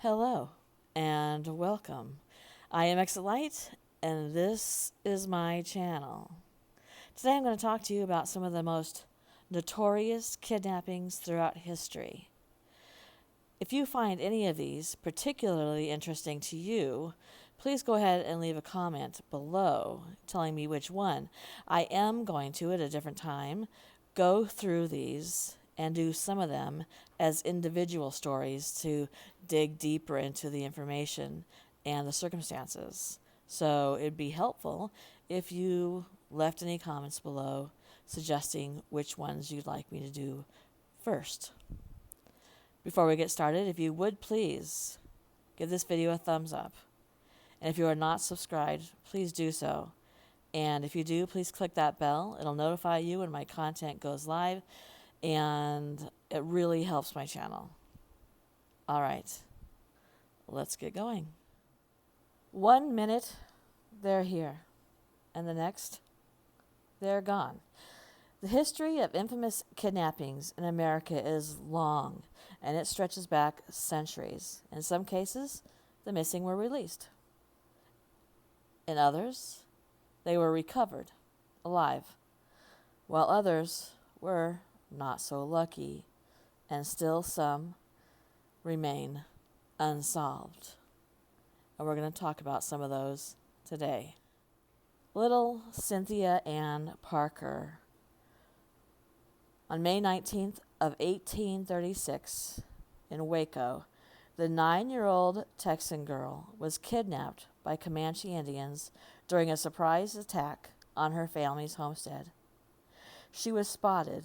Hello and welcome. I am Exalite and this is my channel. Today I'm going to talk to you about some of the most notorious kidnappings throughout history. If you find any of these particularly interesting to you, please go ahead and leave a comment below telling me which one. I am going to, at a different time, go through these and do some of them as individual stories to dig deeper into the information and the circumstances. So it'd be helpful if you left any comments below suggesting which ones you'd like me to do first. Before we get started, if you would please give this video a thumbs up. And if you are not subscribed, please do so. And if you do, please click that bell. It'll notify you when my content goes live, and it really helps my channel. All right, let's get going. 1 minute, they're here, and the next, they're gone. The history of infamous kidnappings in America is long, and it stretches back centuries. In some cases, the missing were released. In others, they were recovered alive, while others were not so lucky, and still some remain unsolved. And we're going to talk about some of those today. Little Cynthia Ann Parker. On May 19th of 1836, in Waco, the 9-year-old Texan girl was kidnapped by Comanche Indians during a surprise attack on her family's homestead. She was spotted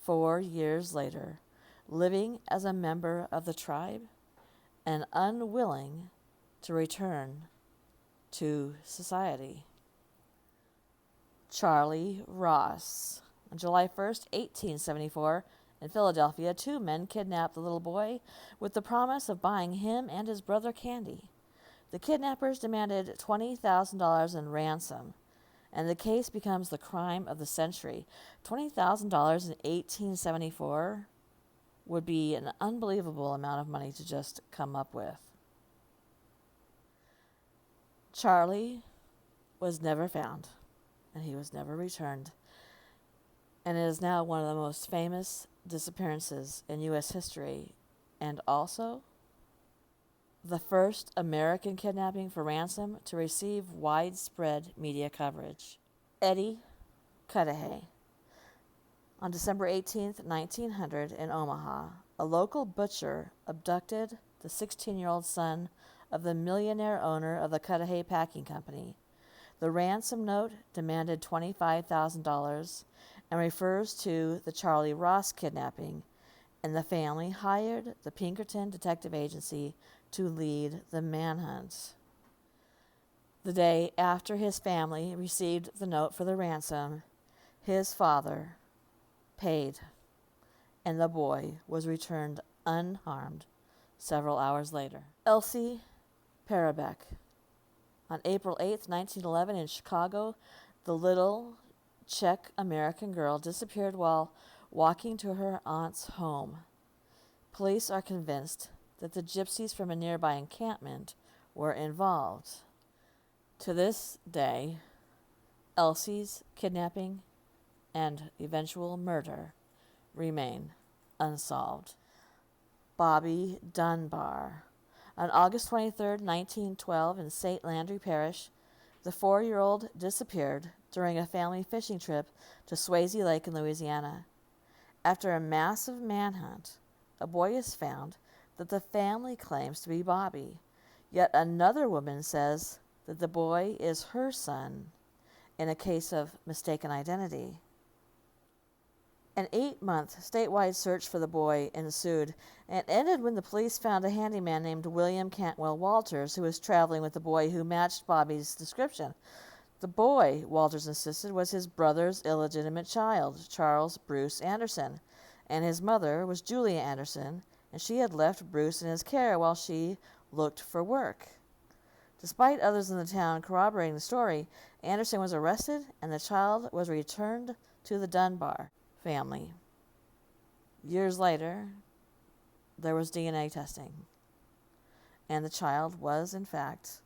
4 years later, living as a member of the tribe and unwilling to return to society. Charlie Ross. On July 1st, 1874, in Philadelphia, 2 men kidnapped the little boy with the promise of buying him and his brother candy. The kidnappers demanded $20,000 in ransom, and the case becomes the crime of the century. $20,000 in 1874 would be an unbelievable amount of money to just come up with. Charlie was never found, and he was never returned, and it is now one of the most famous disappearances in U.S. history, and also the first American kidnapping for ransom to receive widespread media coverage. Eddie Cudahy. On December 18th, 1900, in Omaha, a local butcher abducted the 16-year-old son of the millionaire owner of the Cudahy Packing Company. The ransom note demanded $25,000 and refers to the Charlie Ross kidnapping, and the family hired the Pinkerton Detective Agency to lead the manhunt. The day after his family received the note for the ransom, his father paid, and the boy was returned unharmed several hours later. Elsie Parabeck. On April 8, 1911, in Chicago, the little Czech-American girl disappeared while walking to her aunt's home. Police are convinced that the gypsies from a nearby encampment were involved. To this day, Elsie's kidnapping and eventual murder remain unsolved. Bobby Dunbar. On August 23, 1912, in St. Landry Parish, the 4-year-old disappeared during a family fishing trip to Swayze Lake in Louisiana. After a massive manhunt, a boy is found that the family claims to be Bobby, yet another woman says that the boy is her son in a case of mistaken identity. An 8-month statewide search for the boy ensued and ended when the police found a handyman named William Cantwell Walters who was traveling with the boy who matched Bobby's description. The boy, Walters insisted, was his brother's illegitimate child, Charles Bruce Anderson, and his mother was Julia Anderson, and she had left Bruce in his care while she looked for work. Despite others in the town corroborating the story, Anderson was arrested and the child was returned to the Dunbar family. Years later, there was DNA testing, and the child was, in fact,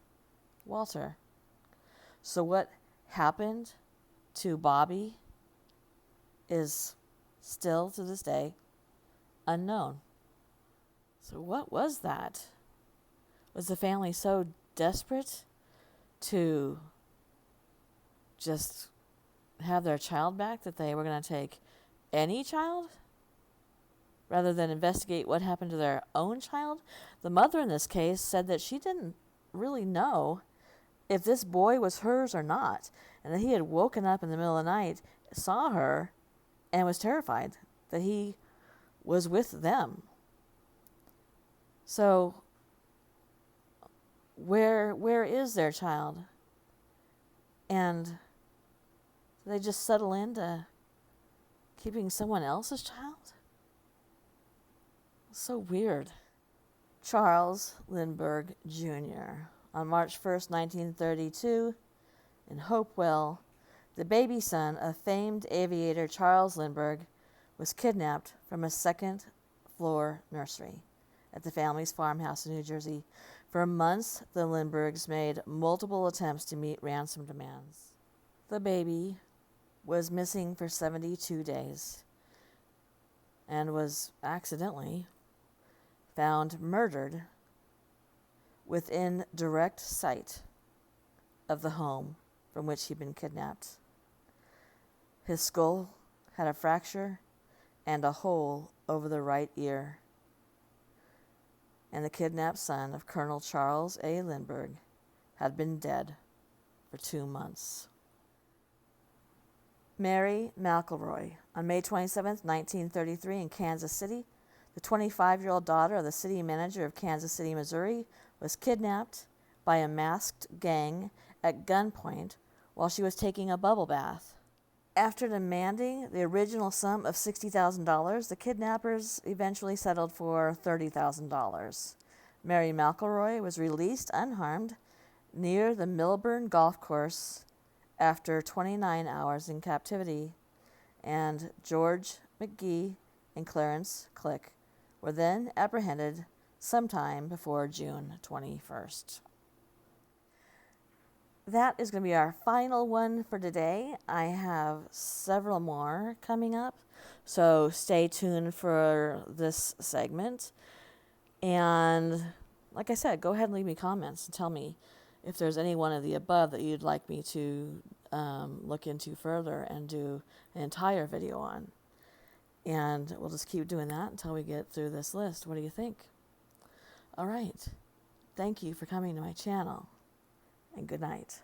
Walter. So what happened to Bobby is still, to this day, unknown. So what was that? Was the family so desperate to just have their child back that they were going to take any child rather than investigate what happened to their own child? The mother in this case said that she didn't really know if this boy was hers or not, and that he had woken up in the middle of the night, saw her, and was terrified that he was with them. So where is their child? And they just settle into keeping someone else's child? So weird. Charles Lindbergh Jr. On March 1st, 1932, in Hopewell, the baby son of famed aviator Charles Lindbergh was kidnapped from a second-floor nursery at the family's farmhouse in New Jersey. For months, the Lindberghs made multiple attempts to meet ransom demands. The baby was missing for 72 days and was accidentally found murdered within direct sight of the home from which he'd been kidnapped. His skull had a fracture and a hole over the right ear. And the kidnapped son of Colonel Charles A. Lindbergh had been dead for 2 months. Mary McElroy, on May 27, 1933, in Kansas City, the 25-year-old daughter of the city manager of Kansas City, Missouri, was kidnapped by a masked gang at gunpoint while she was taking a bubble bath. After demanding the original sum of $60,000, the kidnappers eventually settled for $30,000. Mary McElroy was released unharmed near the Milburn Golf Course after 29 hours in captivity, and George McGee and Clarence Click were then apprehended sometime before June 21st. That is going to be our final one for today. I have several more coming up, so stay tuned for this segment. And like I said, go ahead and leave me comments and tell me if there's any one of the above that you'd like me to look into further and do an entire video on. And we'll just keep doing that until we get through this list. What do you think? All right. Thank you for coming to my channel, and good night.